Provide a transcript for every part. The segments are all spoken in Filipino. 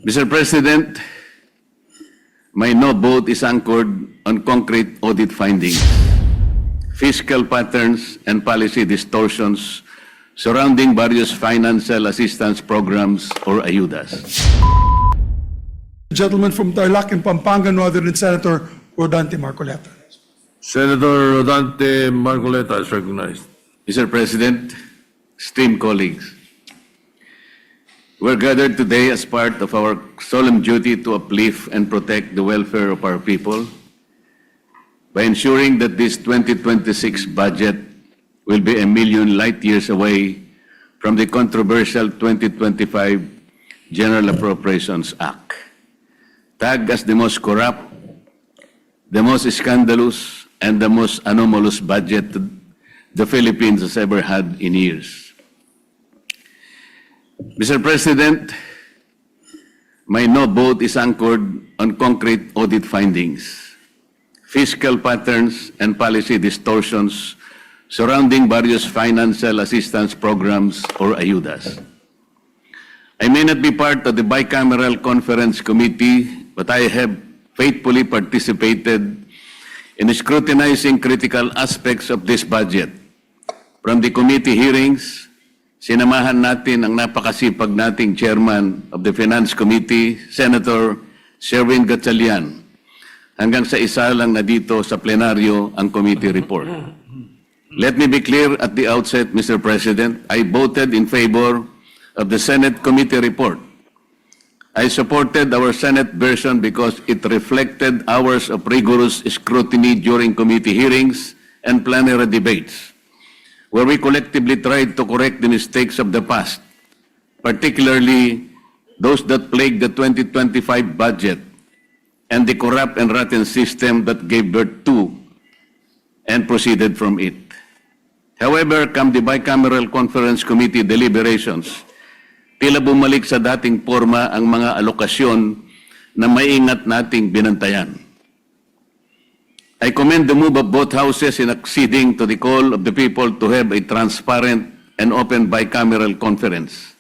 Mr. President, my no vote is anchored on concrete audit findings, fiscal patterns, and policy distortions surrounding various financial assistance programs or ayudas. Gentleman from Tarlac in Pampanga, no other than Senator Rodante Marcoleta. Senator Rodante Marcoleta is recognized. Mr. President, esteemed colleagues, we're gathered today as part of our solemn duty to uplift and protect the welfare of our people by ensuring that this 2026 budget will be a million light years away from the controversial 2025 General Appropriations Act, tagged as the most corrupt, the most scandalous, and the most anomalous budget the Philippines has ever had in years. Mr. President, my no vote is anchored on concrete audit findings, fiscal patterns, and policy distortions surrounding various financial assistance programs or ayudas. I may not be part of the bicameral conference committee, but I have faithfully participated in scrutinizing critical aspects of this budget. From the committee hearings, sinamahan natin ang napakasipag nating chairman of the Finance Committee, Senator Sherwin Gatchalian, hanggang sa isa lang na dito sa plenaryo ang committee report. Let me be clear at the outset, Mr. President, I voted in favor of the Senate committee report. I supported our Senate version because it reflected hours of rigorous scrutiny during committee hearings and plenary debates, where we collectively tried to correct the mistakes of the past, particularly those that plagued the 2025 budget and the corrupt and rotten system that gave birth to and proceeded from it. However, come the bicameral conference committee deliberations, tila bumalik sa dating forma ang mga alokasyon na maingat nating binantayan. I commend the move of both houses in acceding to the call of the people to have a transparent and open bicameral conference,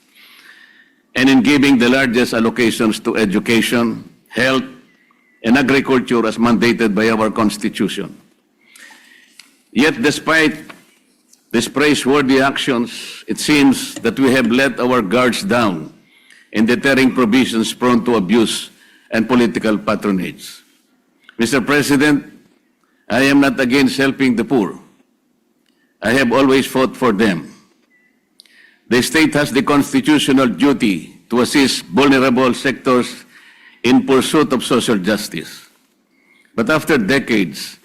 and in giving the largest allocations to education, health, and agriculture as mandated by our Constitution. Yet, despite these praiseworthy actions, it seems that we have let our guards down in deterring provisions prone to abuse and political patronage. Mr. President, I am not against helping the poor. I have always fought for them. The state has the constitutional duty to assist vulnerable sectors in pursuit of social justice. But after decades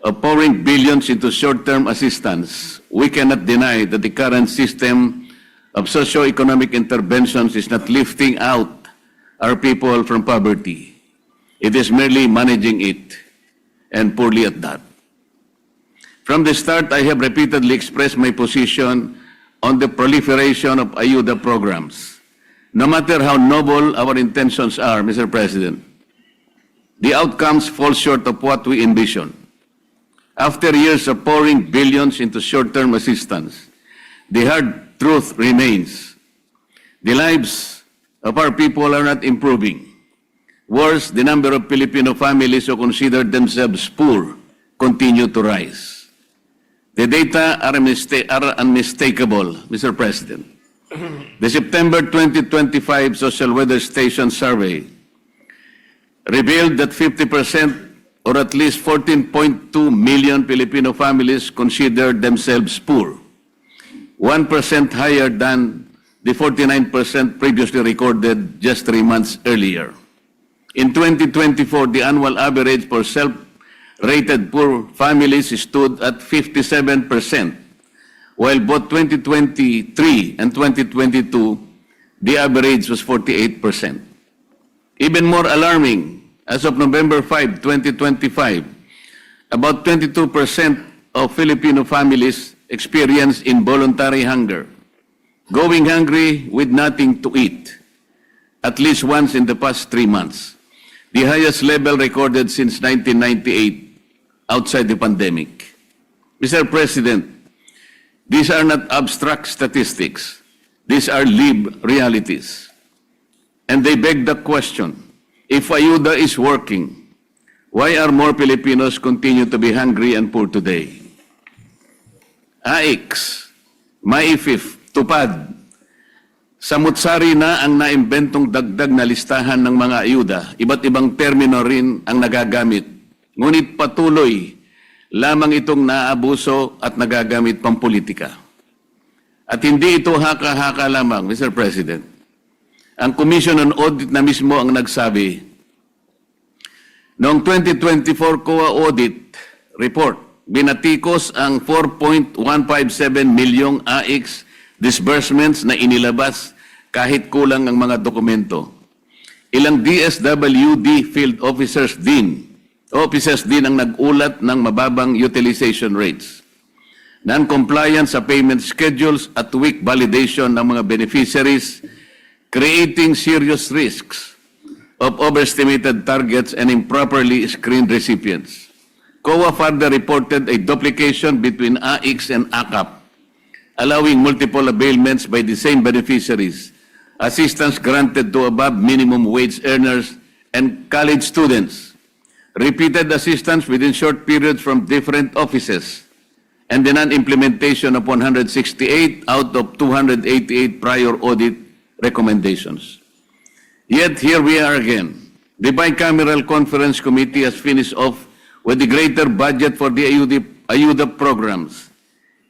of pouring billions into short-term assistance, we cannot deny that the current system of socio-economic interventions is not lifting out our people from poverty. It is merely managing it, and poorly at that. From the start, I have repeatedly expressed my position on the proliferation of ayuda programs. No matter how noble our intentions are, Mr. President, the outcomes fall short of what we envision. After years of pouring billions into short-term assistance, the hard truth remains. The lives of our people are not improving. Worse, the number of Filipino families who consider themselves poor continue to rise. The data are unmistakable, Mr. President. The September 2025 Social Weather Station survey revealed that 50%, or at least 14.2 million Filipino families, consider themselves poor, 1% higher than the 49% previously recorded just 3 months earlier. In 2024, the annual average for self-rated poor families stood at 57%, while both 2023 and 2022, the average was 48%. Even more alarming, as of November 5, 2025, about 22% of Filipino families experience involuntary hunger, going hungry with nothing to eat, at least once in the past 3 months, the highest level recorded since 1998 outside the pandemic. Mr. President, these are not abstract statistics. These are lived realities. And they beg the question, if ayuda is working, why are more Filipinos continue to be hungry and poor today? AIX, MAIFIF, TUPAD, samutsari na ang naimbentong dagdag na listahan ng mga ayuda. Iba't ibang termino rin ang nagagamit. Ngunit patuloy lamang itong naabuso at nagagamit pang politika. At hindi ito haka-haka lamang, Mr. President. Ang Commission on Audit na mismo ang nagsabi, noong 2024 COA Audit Report, binatikos ang 4.157 milyong AIX disbursements na inilabas kahit kulang ang mga dokumento. Ilang DSWD field officers din ang nag-ulat ng mababang utilization rates, non-compliance sa payment schedules at weak validation ng mga beneficiaries, creating serious risks of overestimated targets and improperly screened recipients. COA further reported a duplication between AIX and ACAP, allowing multiple availments by the same beneficiaries, assistance granted to above minimum wage earners and college students, repeated assistance within short periods from different offices, and the non-implementation of 168 out of 288 prior audit recommendations. Yet here we are again. The Bicameral Conference Committee has finished off with the greater budget for the ayuda programs,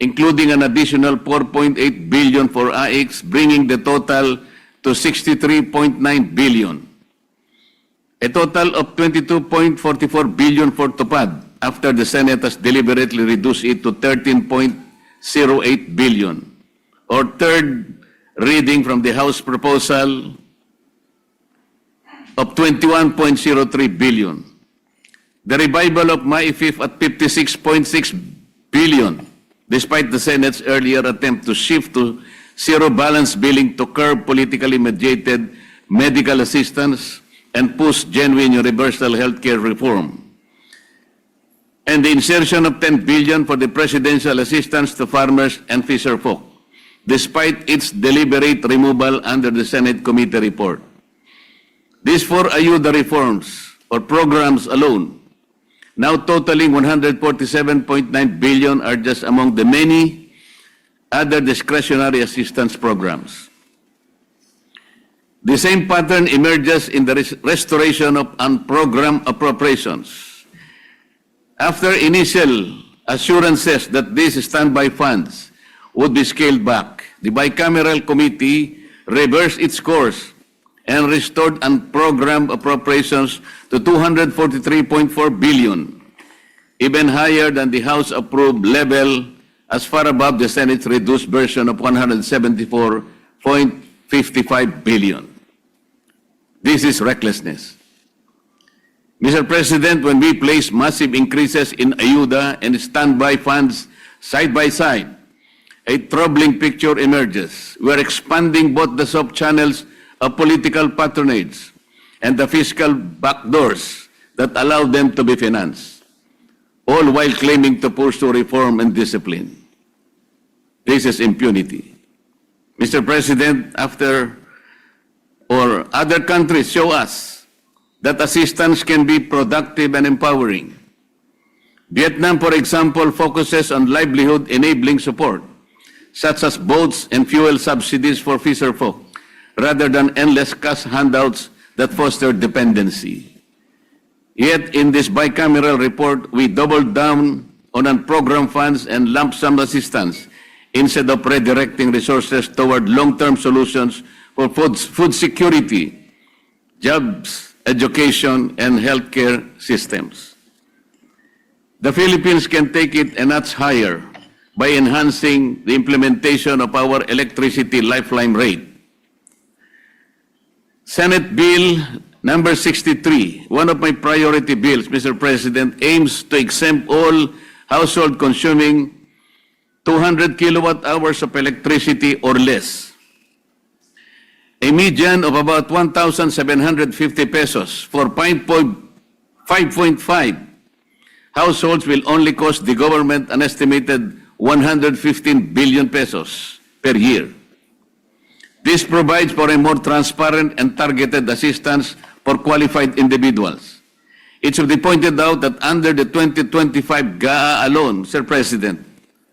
including an additional 4.8 billion for AIX, bringing the total to 63.9 billion. A total of 22.44 billion for TUPAD, after the Senate has deliberately reduced it to 13.08 billion, or third reading from the House proposal of 21.03 billion. The revival of MAIFIF at 56.6 billion, despite the Senate's earlier attempt to shift to zero balance billing to curb politically mediated medical assistance and push genuine universal healthcare reform. And the insertion of 10 billion for the presidential assistance to farmers and fisherfolk, despite its deliberate removal under the Senate committee report. These four ayuda reforms or programs alone, now totaling 147.9 billion, are just among the many other discretionary assistance programs. The same pattern emerges in the restoration of unprogrammed appropriations. After initial assurances that these standby funds would be scaled back, the bicameral committee reversed its course and restored unprogrammed appropriations to 243.4 billion, even higher than the House-approved level, as far above the Senate's reduced version of 174.55 billion. This is recklessness. Mr. President, when we place massive increases in ayuda and standby funds side by side, a troubling picture emerges. We are expanding both the soft channels of political patronage and the fiscal backdoors that allow them to be financed, all while claiming to pursue reform and discipline. This is impunity. Mr. President, other countries show us that assistance can be productive and empowering. Vietnam, for example, focuses on livelihood-enabling support, such as boats and fuel subsidies for fisherfolk, rather than endless cash handouts that foster dependency. Yet, in this bicameral report, we doubled down on program funds and lump sum assistance instead of redirecting resources toward long-term solutions for food security, jobs, education, and healthcare systems. The Philippines can take it a notch higher by enhancing the implementation of our electricity lifeline rate. Senate Bill number 63, one of my priority bills, Mr. President, aims to exempt all household consuming 200 kilowatt hours of electricity or less. A median of about 1,750 pesos for 5.5 households will only cost the government an estimated 115 billion pesos per year. This provides for a more transparent and targeted assistance for qualified individuals. It should be pointed out that under the 2025 GAA alone, Mr. President,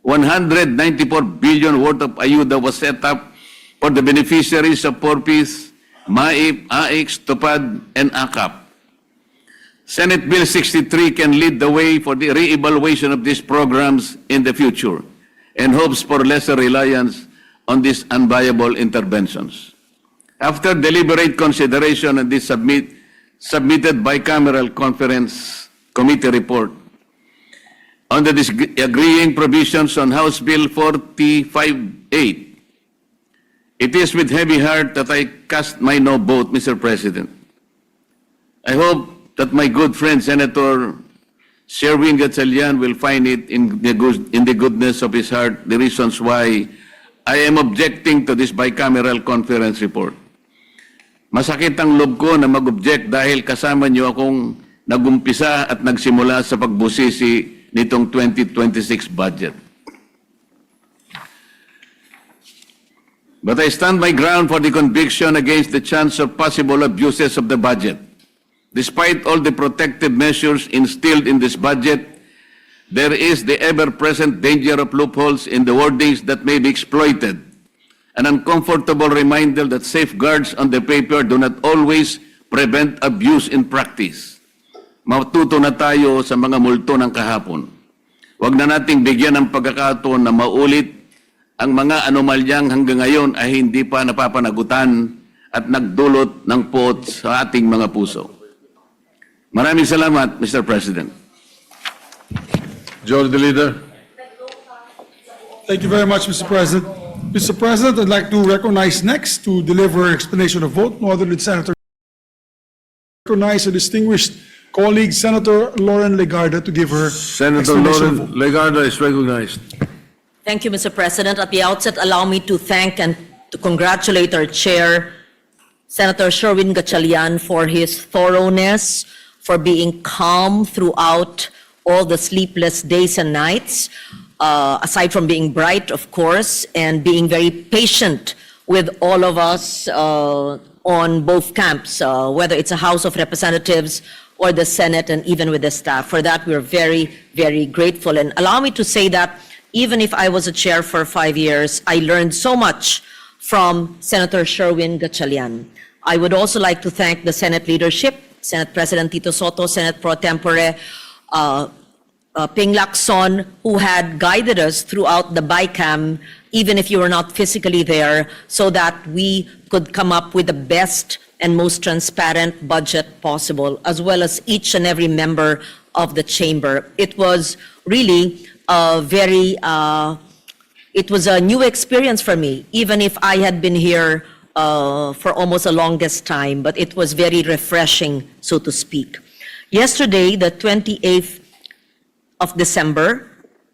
194 billion worth of ayuda was set up for the beneficiaries of PORPIS, MAIP, AIX, TUPAD, and AKAP. Senate Bill 63 can lead the way for the re-evaluation of these programs in the future and hopes for lesser reliance on these unviable interventions. After deliberate consideration of this submitted bicameral conference committee report on the disagreeing provisions on House Bill 45-8, it is with heavy heart that I cast my no vote, Mr. President. I hope that my good friend Senator Sherwin Gatchalian will find it in the goodness of his heart the reasons why I am objecting to this bicameral conference report. Masakit ang loob ko na mag-object dahil kasama niyo akong nagumpisa at nagsimula sa pagbusisi nitong 2026 budget. But I stand my ground for the conviction against the chance of possible abuses of the budget. Despite all the protective measures instilled in this budget, there is the ever-present danger of loopholes in the wordings that may be exploited. An uncomfortable reminder that safeguards on the paper do not always prevent abuse in practice. Matuto na tayo sa mga multo ng kahapon. Huwag na nating bigyan ng pagkakataon na maulit ang mga anomalyang hanggang ngayon ay hindi pa napapanagutan at nagdulot ng poot sa ating mga puso. Maraming salamat, Mr. President. George the Leader. Thank you very much, Mr. President. Mr. President, I'd like to recognize next to deliver explanation of vote, no other than Senator. Recognize a distinguished colleague, Senator Lauren Legarda, to give her Senator explanation of Lauren vote. Legarda is recognized. Thank you, Mr. President. At the outset, allow me to thank and to congratulate our chair, Senator Sherwin Gatchalian, for his thoroughness, for being calm throughout all the sleepless days and nights, aside from being bright, of course, and being very patient with all of us on both camps, whether it's a House of Representatives or the Senate, and even with the staff. For that, we're very, very grateful. And allow me to say that even if I was a chair for 5 years, I learned so much from Senator Sherwin Gatchalian. I would also like to thank the Senate leadership, Senate President Tito Soto, Senate Pro Tempore, Ping Lacson, who had guided us throughout the BICAM, even if you were not physically there, so that we could come up with the best and most transparent budget possible, as well as each and every member of the chamber. It was really it was a new experience for me, even if I had been here for almost the longest time, but it was very refreshing, so to speak. Yesterday, the 28th of December,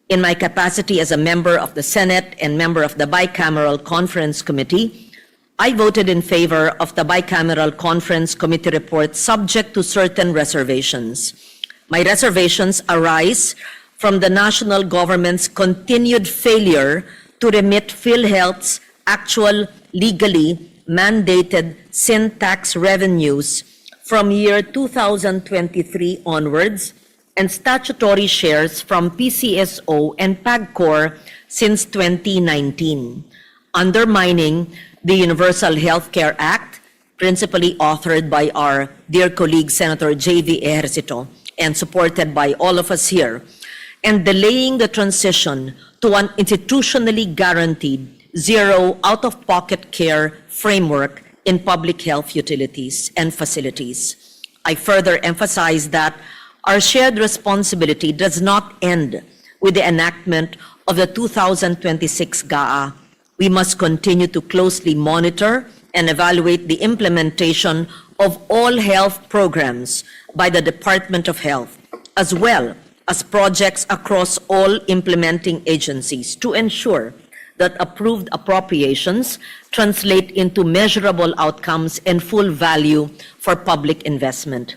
in my capacity as a member of the Senate and member of the Bicameral Conference Committee, I voted in favor of the Bicameral Conference Committee report subject to certain reservations. My reservations arise from the national government's continued failure to remit PhilHealth's actual legally mandated sin tax revenues from year 2023 onwards and statutory shares from PCSO and PAGCOR since 2019, undermining the Universal Health Care Act, principally authored by our dear colleague Senator J.V. Ejercito and supported by all of us here, and delaying the transition to an institutionally guaranteed zero out-of-pocket care framework in public health utilities and facilities. I further emphasize that our shared responsibility does not end with the enactment of the 2026 GAA. We must continue to closely monitor and evaluate the implementation of all health programs by the Department of Health, as well as projects across all implementing agencies to ensure that approved appropriations translate into measurable outcomes and full value for public investment.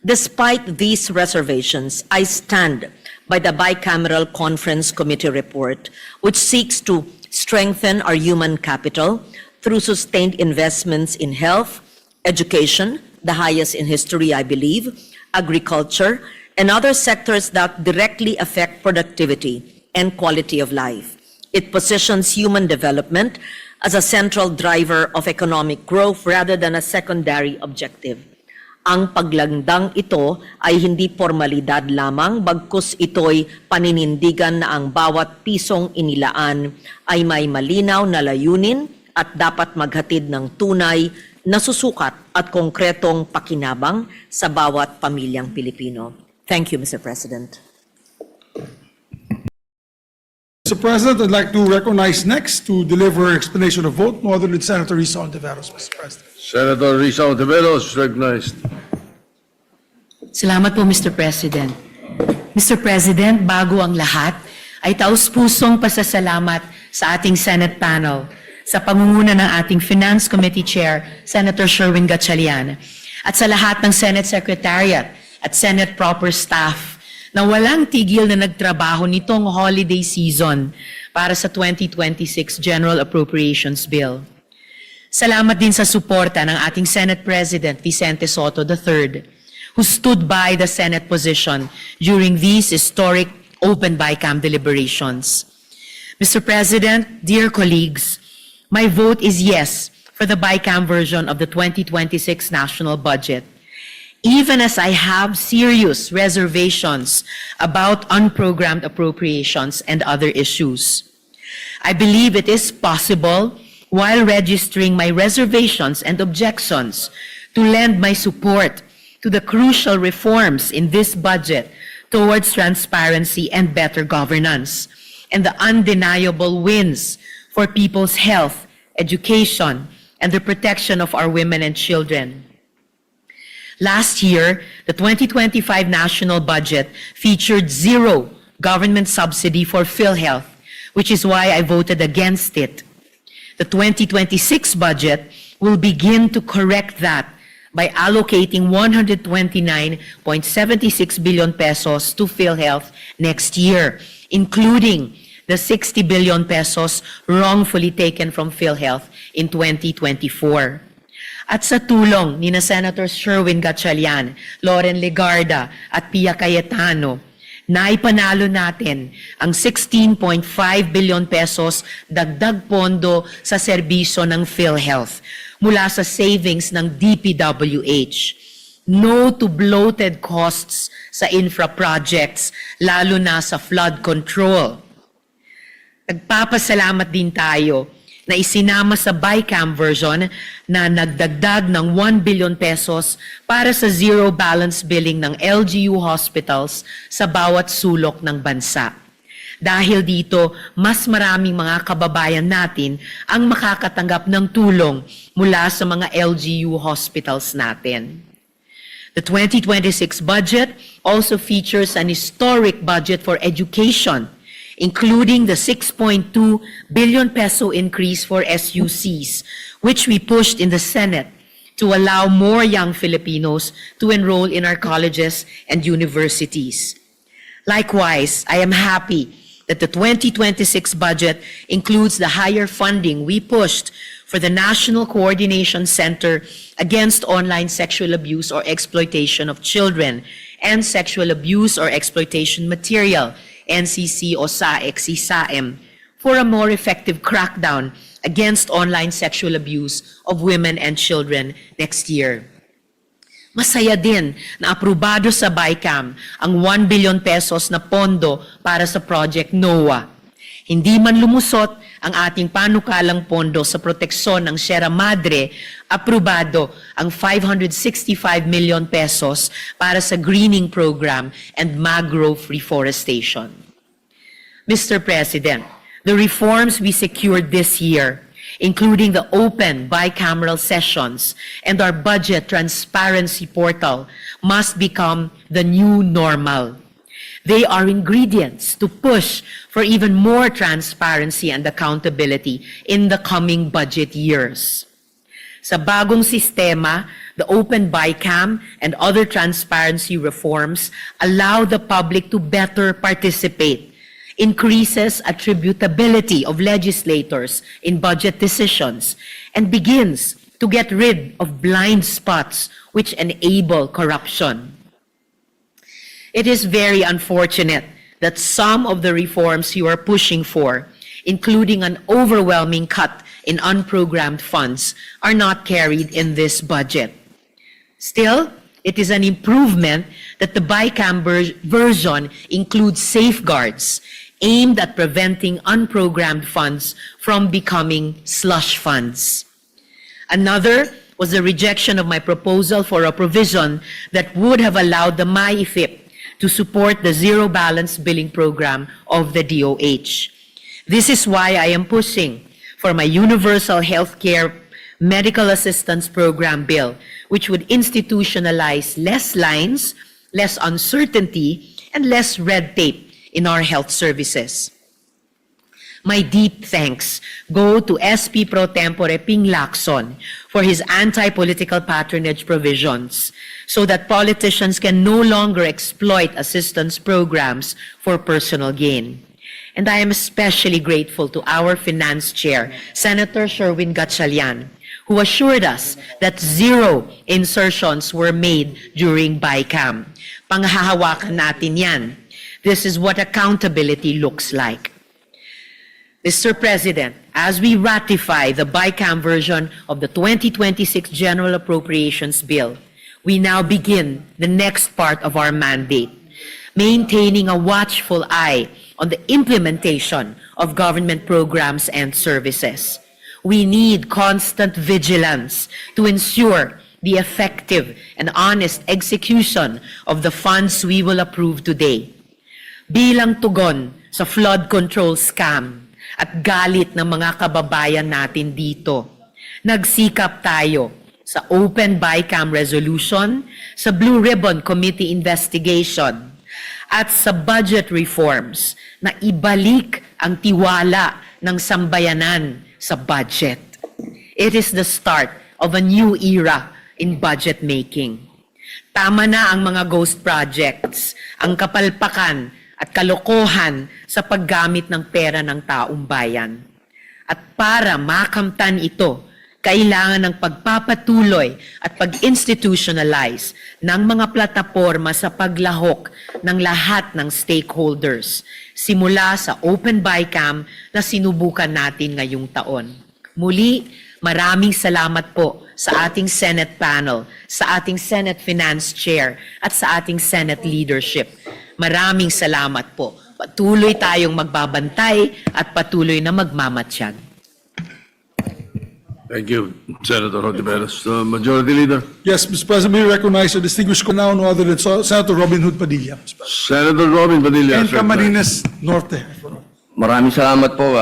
Despite these reservations, I stand by the Bicameral Conference Committee report, which seeks to strengthen our human capital through sustained investments in health, education, the highest in history, I believe, agriculture, and other sectors that directly affect productivity and quality of life. It positions human development as a central driver of economic growth rather than a secondary objective. Ang paglandang ito ay hindi formalidad lamang, bagkus ito'y paninindigan na ang bawat pisong inilaan ay may malinaw na layunin at dapat maghatid ng tunay na susukat at konkretong pakinabang sa bawat pamilyang Pilipino. Thank you, Mr. President. Mr. President, I'd like to recognize next to deliver explanation of vote, no other than Senator Risa Ontiveros, Mr. President. Senator Risa Ontiveros is recognized. Salamat po, Mr. President. Mr. President, bago ang lahat, ay taus-pusong pasasalamat sa ating Senate panel sa pangunguna ng ating Finance Committee Chair, Senator Sherwin Gatchalian, at sa lahat ng Senate Secretariat at Senate proper staff na walang tigil na nagtrabaho nitong holiday season para sa 2026 General Appropriations Bill. Salamat din sa suporta ng ating Senate President Vicente Soto III, who stood by the Senate position during these historic open BICAM deliberations. Mr. President, dear colleagues, my vote is yes for the BICAM version of the 2026 national budget, even as I have serious reservations about unprogrammed appropriations and other issues. I believe it is possible, while registering my reservations and objections, to lend my support to the crucial reforms in this budget towards transparency and better governance, and the undeniable wins for people's health, education, and the protection of our women and children. Last year, the 2025 national budget featured zero government subsidy for PhilHealth, which is why I voted against it. The 2026 budget will begin to correct that by allocating 129.76 billion pesos to PhilHealth next year, including the 60 billion pesos wrongfully taken from PhilHealth in 2024. At sa tulong ni na Senators Sherwin Gatchalian, Loren Legarda at Pia Cayetano, naipanalo natin ang 16.5 billion pesos dagdag pondo sa serbisyo ng PhilHealth mula sa savings ng DPWH. No to bloated costs sa infra projects, lalo na sa flood control. Nagpapasalamat din tayo na isinama sa BICAM version na nagdagdag ng 1 billion pesos para sa zero balance billing ng LGU hospitals sa bawat sulok ng bansa. Dahil dito, mas maraming mga kababayan natin ang makakatanggap ng tulong mula sa mga LGU hospitals natin. The 2026 budget also features an historic budget for education, including the 6.2 billion peso increase for SUCs, which we pushed in the Senate to allow more young Filipinos to enroll in our colleges and universities. Likewise, I am happy that the 2026 budget includes the higher funding we pushed for the National Coordination Center Against Online Sexual Abuse or Exploitation of Children and Sexual Abuse or Exploitation Material, NCC o SAEC-SAEM, for a more effective crackdown against online sexual abuse of women and children next year. Masaya din na aprobado sa BICAM ang 1 billion pesos na pondo para sa Project NOAA. Hindi man lumusot ang ating panukalang pondo sa proteksyon ng Sierra Madre, aprobado ang 565 million pesos para sa greening program and mangrove reforestation. Mr. President, the reforms we secured this year, including the open bicameral sessions and our budget transparency portal, must become the new normal. They are ingredients to push for even more transparency and accountability in the coming budget years. Sa bagong sistema, the open BICAM and other transparency reforms allow the public to better participate increases attributability of legislators in budget decisions, and begins to get rid of blind spots which enable corruption. It is very unfortunate that some of the reforms you are pushing for, including an overwhelming cut in unprogrammed funds, are not carried in this budget. Still, it is an improvement that the BICAM version includes safeguards aimed at preventing unprogrammed funds from becoming slush funds. Another was the rejection of my proposal for a provision that would have allowed the MyIFIP to support the zero balance billing program of the DOH. This is why I am pushing for my universal healthcare medical assistance program bill, which would institutionalize less lines, less uncertainty, and less red tape in our health services. My deep thanks go to SP Pro Tempore Ping Lacson for his anti-political patronage provisions so that politicians can no longer exploit assistance programs for personal gain. And I am especially grateful to our finance chair, Senator Sherwin Gatchalian, who assured us that zero insertions were made during BICAM. Panghahawakan natin yan. This is what accountability looks like. Mr. President, as we ratify the BICAM version of the 2026 General Appropriations Bill, we now begin the next part of our mandate, maintaining a watchful eye on the implementation of government programs and services. We need constant vigilance to ensure the effective and honest execution of the funds we will approve today. Bilang tugon sa flood control scam at galit ng mga kababayan natin dito, nagsikap tayo sa Open BICAM Resolution, sa Blue Ribbon Committee Investigation, at sa budget reforms na ibalik ang tiwala ng sambayanan sa budget. It is the start of a new era in budget making. Tama na ang mga ghost projects, ang kapalpakan at kalokohan sa paggamit ng pera ng taong bayan. At para makamtan ito, kailangan ng pagpapatuloy at pag-institutionalize ng mga plataporma sa paglahok ng lahat ng stakeholders, simula sa Open BICAM na sinubukan natin ngayong taon. Muli, maraming salamat po sa ating Senate panel, sa ating Senate Finance Chair, at sa ating Senate leadership. Maraming salamat po. Patuloy tayong magbabantay at patuloy na magmamatyan. Thank you, Senator Hontiveros. Majority Leader. Yes, Mr. President, we recognize a distinguished now no other than Senator Robin Hood Padilla. Mr. President. Senator Robin Padilla. And Camarines Norte. Maraming salamat po,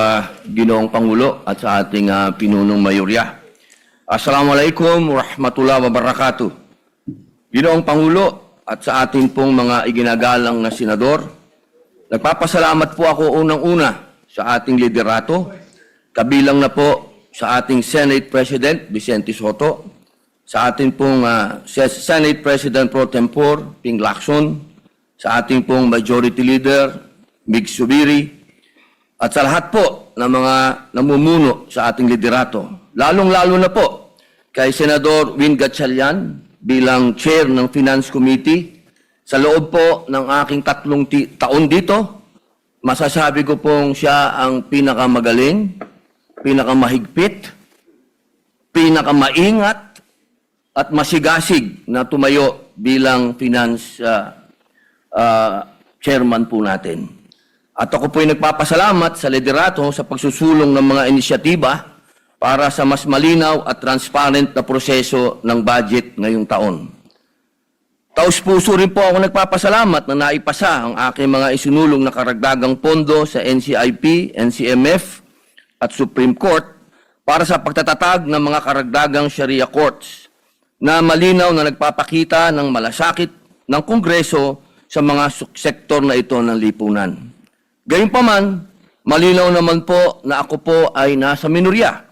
Ginoong Pangulo at sa ating pinunong mayorya. Assalamualaikum warahmatullahi wabarakatuh. Ginoong Pangulo at sa ating pong mga iginagalang na senador, nagpapasalamat po ako unang-una sa ating liderato, kabilang na po sa ating Senate President Vicente Soto, sa ating pong Senate President Pro Tempore Ping Lacson, sa ating pong Majority Leader Mig Subiri, at sa lahat po ng mga namumuno sa ating liderato. Lalong-lalo na po kay Senador Win Gatchalian bilang Chair ng Finance Committee. Sa loob po ng aking 3 taon dito, masasabi ko pong siya ang pinakamagaling, pinakamahigpit, pinakamaingat, at masigasig na tumayo bilang finance chairman po natin. At ako po'y nagpapasalamat sa liderato sa pagsusulong ng mga inisyatiba para sa mas malinaw at transparent na proseso ng budget ngayong taon. Taus-puso rin po ako nagpapasalamat na naipasa ang aking mga isinulong na karagdagang pondo sa NCIP, NCMF, at Supreme Court para sa pagtatatag ng mga karagdagang Sharia courts na malinaw na nagpapakita ng malasakit ng Kongreso sa mga sektor na ito ng lipunan. Gayunpaman, malinaw naman po na ako po ay nasa minorya.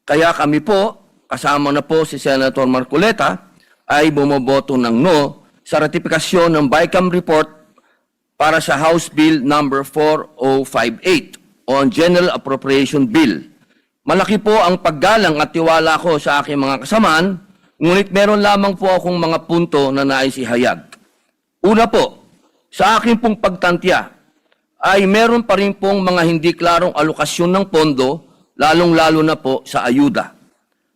Kaya kami po, kasama na po si Senator Marcoleta, ay bumoboto ng no sa ratifikasyon ng BICAM report para sa House Bill number 4058 on General Appropriation Bill. Malaki po ang paggalang at tiwala ko sa aking mga kasamaan, ngunit meron lamang po akong mga punto na nais ihayag. Una po, sa aking pong pagtantya, ay meron pa rin pong mga hindi klarong alokasyon ng pondo, lalong-lalo na po sa ayuda.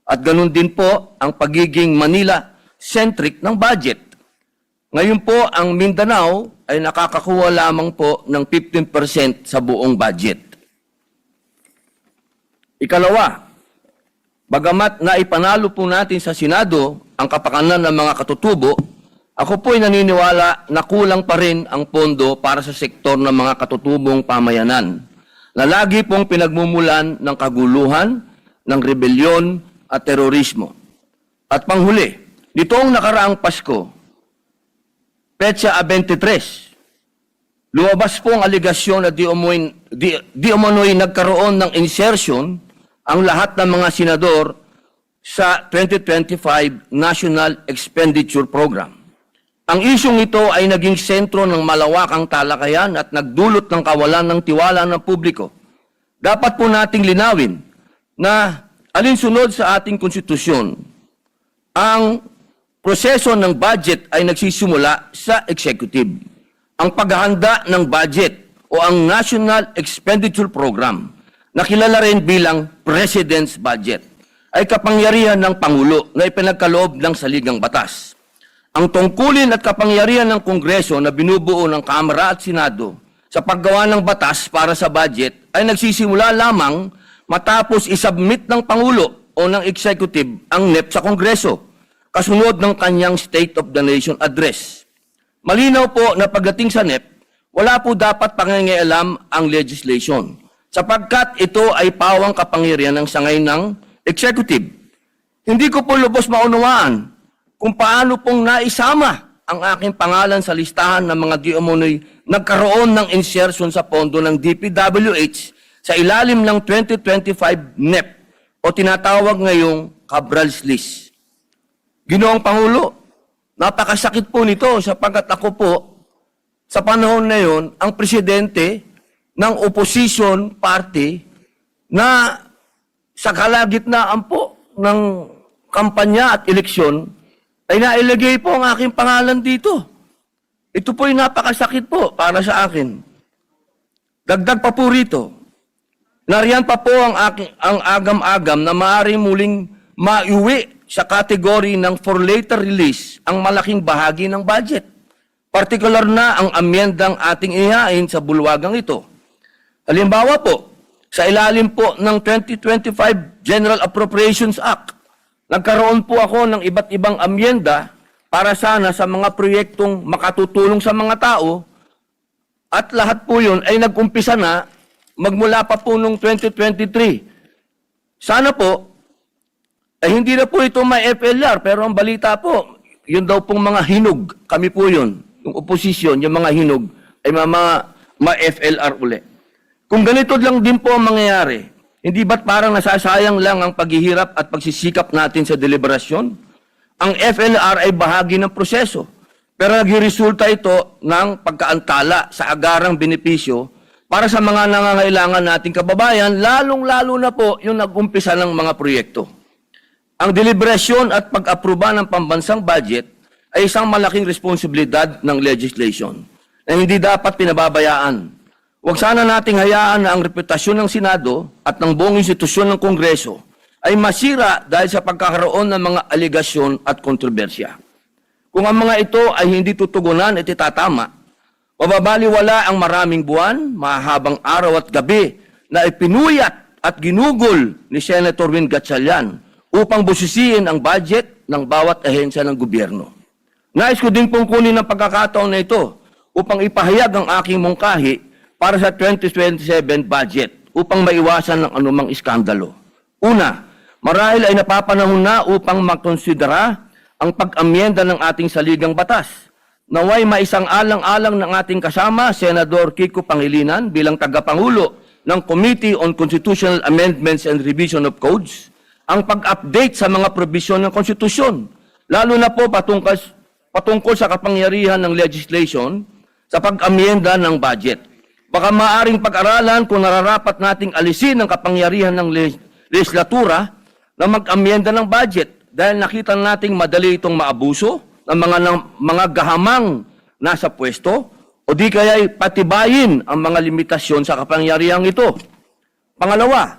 At ganun din po ang pagiging Manila-centric ng budget. Ngayon po, ang Mindanao ay nakakakuha lamang po ng 15% sa buong budget. Ikalawa, bagamat naipanalo po natin sa Senado ang kapakanan ng mga katutubo, ako po'y naniniwala na kulang pa rin ang pondo para sa sektor ng mga katutubong pamayanan na lagi pong pinagmumulan ng kaguluhan, ng rebelyon at terorismo. At panghuli, nitong nakaraang Pasko, Petsa 23, lumabas po ang aligasyon na di umano'y nagkaroon ng insertion ang lahat ng mga senador sa 2025 National Expenditure Program. Ang isyong ito ay naging sentro ng malawakang talakayan at nagdulot ng kawalan ng tiwala ng publiko. Dapat po nating linawin na alinsunod sa ating konstitusyon, ang proseso ng budget ay nagsisimula sa executive. Ang paghahanda ng budget o ang National Expenditure Program, na kilala rin bilang President's Budget, ay kapangyarihan ng Pangulo na ipinagkaloob ng saligang batas. Ang tungkulin at kapangyarihan ng Kongreso na binubuo ng Kamara at Senado sa paggawa ng batas para sa budget ay nagsisimula lamang matapos isubmit ng Pangulo o ng Executive ang NEP sa Kongreso, kasunod ng kanyang State of the Nation Address. Malinaw po na pagdating sa NEP, wala po dapat pangingialam ang legislation, sapagkat ito ay pawang kapangyarihan ng sangay ng Executive. Hindi ko po lubos maunawaan kung paano pong naisama ang aking pangalan sa listahan ng mga di umunoy nagkaroon ng insertion sa pondo ng DPWH sa ilalim ng 2025 NEP o tinatawag ngayong Cabral's List. Ginoong Pangulo, napakasakit po nito sapagkat ako po sa panahon na yon ang presidente ng opposition party na sa kalagitnaan po ng kampanya at eleksyon ay nailagay po ang aking pangalan dito. Ito po'y napakasakit po para sa akin. Dagdag pa po rito, nariyan pa po ang agam-agam na maaaring muling maiuwi sa kategory ng for later release ang malaking bahagi ng budget. Partikular na ang amyendang ating ihain sa bulwagang ito. Halimbawa po, sa ilalim po ng 2025 General Appropriations Act, nagkaroon po ako ng iba't ibang amyenda para sana sa mga proyektong makatutulong sa mga tao at lahat po yun ay nag-umpisa na magmula pa po noong 2023. Sana po, ay hindi na po ito may FLR pero ang balita po, yun daw pong mga hinog, kami po yun, yung oposisyon, yung mga hinog ay ma-FLR uli. Kung ganito lang din po ang mangyayari, hindi ba't parang nasasayang lang ang paghihirap at pagsisikap natin sa deliberasyon? Ang FLR ay bahagi ng proseso, pero naghiresulta ito ng pagkaantala sa agarang benepisyo para sa mga nangangailangan nating kababayan, lalong-lalo na po yung nag-umpisa ng mga proyekto. Ang deliberasyon at pag-aproba ng pambansang budget ay isang malaking responsibilidad ng legislation na hindi dapat pinababayaan. Huwag sana nating hayaan na ang reputasyon ng Senado at ng buong institusyon ng Kongreso ay masira dahil sa pagkakaroon ng mga aligasyon at kontrobersya. Kung ang mga ito ay hindi tutugunan at itatama, mababaliwala ang maraming buwan, mahabang araw at gabi na ipinuyat at ginugol ni Senator Win Gatchalian upang busisiin ang budget ng bawat ahensya ng gobyerno. Nais ko din pong kunin ang pagkakataon na ito upang ipahayag ang aking mungkahi para sa 2027 budget upang maiwasan ng anumang iskandalo. Una, marahil ay napapanahon na upang makonsidera ang pag-amyenda ng ating saligang batas. Naway maisang alang-alang ng ating kasama, Senador Kiko Pangilinan bilang tagapangulo ng Committee on Constitutional Amendments and Revision of Codes, ang pag-update sa mga probisyon ng konstitusyon, lalo na po patungkol sa kapangyarihan ng legislation sa pag-amyenda ng budget. Baka maaring pag-aralan kung nararapat nating alisin ang kapangyarihan ng legislatura na mag-amyenda ng budget dahil nakita nating madali itong maabuso ng mga gahamang nasa pwesto o di kaya patibayin ang mga limitasyon sa kapangyarihang ito. Pangalawa,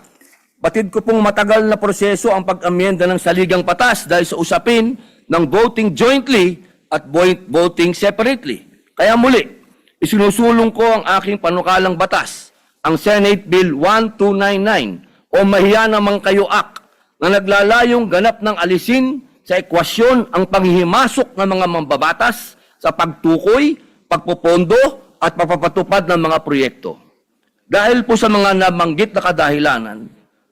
batid ko pong matagal na proseso ang pag-amyenda ng saligang batas dahil sa usapin ng voting jointly at voting separately. Kaya muli, isinusulong ko ang aking panukalang batas, ang Senate Bill 1299 o Mahiya Naman Kayo Act na naglalayong ganap ng alisin sa ekwasyon ang panghihimasok ng mga mambabatas sa pagtukoy, pagpopondo at papapatupad ng mga proyekto. Dahil po sa mga nabanggit na kadahilanan,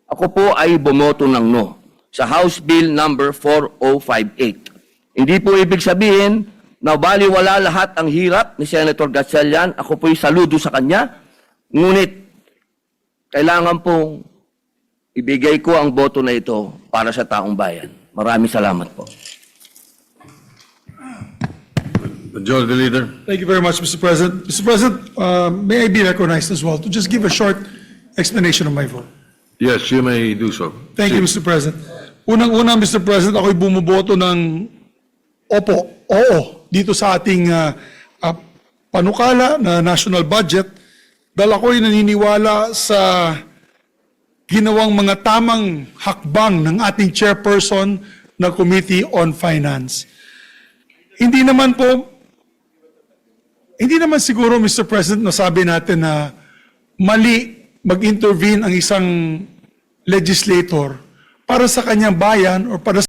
ako po ay bumoto ng no sa House Bill number 4058. Hindi po ibig sabihin na baliwala lahat ang hirap ni Senator Gatchalian. Ako po'y saludo sa kanya. Ngunit, kailangan pong ibigay ko ang boto na ito para sa taong bayan. Maraming salamat po. Majority Leader. Thank you very much, Mr. President. Mr. President, may I be recognized as well to just give a short explanation of my vote? Yes, you may do so. Thank you, Mr. President. Unang-una, Mr. President, ako'y bumuboto ng oo, dito sa ating panukala na national budget dahil ako'y naniniwala sa ginawang mga tamang hakbang ng ating chairperson na Committee on Finance. Hindi naman siguro, Mr. President, nasabi natin na mali mag-intervene ang isang legislator para sa kanyang bayan o para